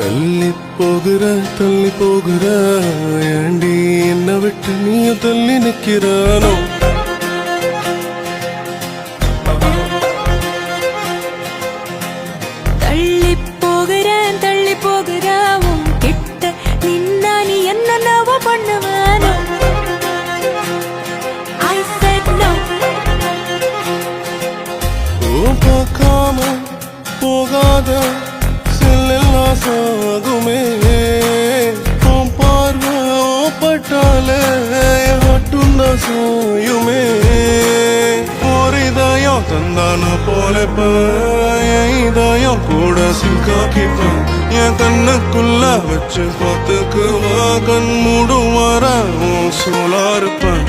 தள்ளி போகிற ஏண்டி என்ன விட்டு நீயும் தள்ளி நிக்கிறானோ தள்ளி போகிற உன் கிட்ட நின்னா நீ என்னவோ பண்ணுவானோ I said no. பார்க்காம போகாத செல்லெல்லாம் சாகுமே பார்வை பட்டாலே மட்டும்தான் சாயுமே ஒரு இதயம் தந்தான போல என் இதயம் கூட சிங்காக்கிப்பேன் என் கண்ணுக்குள்ள வச்சு பார்த்துக்குவா கண் மூடும் வர சோலா இருப்பேன்